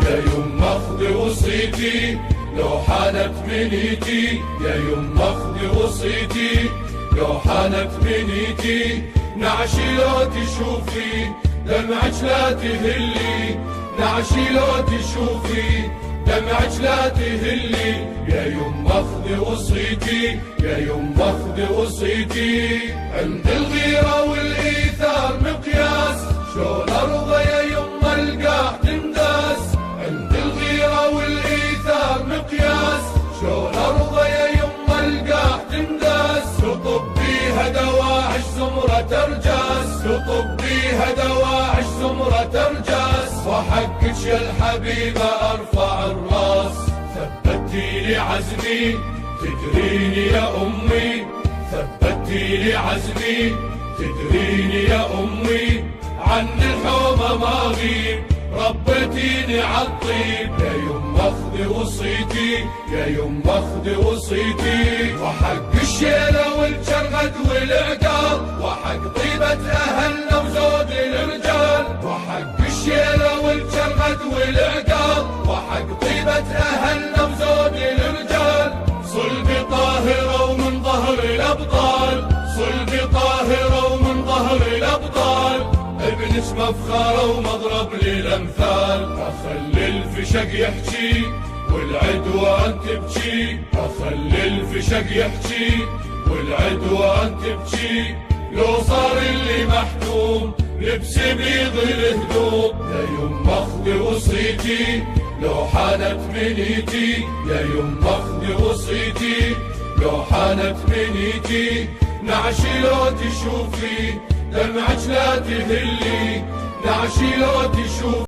يا يما اخذي وصيتي لو حانت منيتي، يا يما اخذي وصيتي لو حانت منيتي. نعشي لو تشوفي دمعك لا تهلي، نعشي لو تشوفي دمعك لا تهلي. يا يما اخذي وصيتي، يا يما اخذي وصيتي. عند الغيرة والإيثار مقياس، شلون ارضى يا يما القاع تنداس. عند الغيرة والإيثار مقياس، شلون ارضى يا يما القاع تنداس. تطب بيها دواعش زمرة ترجاس، تطب بيها دواعش زمرة ترجاس. وحقك يا الحبيبة ارفع الراس، ثبتي لي عزمي تدريني يا امي، ثبتي لي عزمي تدريني يا امي. عن الحومة ما اغيب ربتيني عالطيب. يا يما اخذي وصيتي، يا يما اخذي وصيتي. وحق الشيلة والجرغد والعقال، وحق طيبة اهلنا وزود الرجال. وحق الشيلة والجرغد والعقال، وحق طيبة اهلنا وزود الرجال. صلبي طاهرة ومن ظهر الابطال، صلبي طاهرة ومن ظهر الابطال. ابنك مفخرة ومضرب للامثال. اخلي الفشق يحكي والعدوان تبكي، اخلي الفشق يحكي والعدوان تبكي. لو صار اللي محكوم لبس بيض الهدوم. يا يما اخذي وصيتي لو حانت منيتي، يا يما اخذي وصيتي لو حانت منيتي. نعشي لو تشوفي دمعك لا تهلي، نعشي لو تشوفي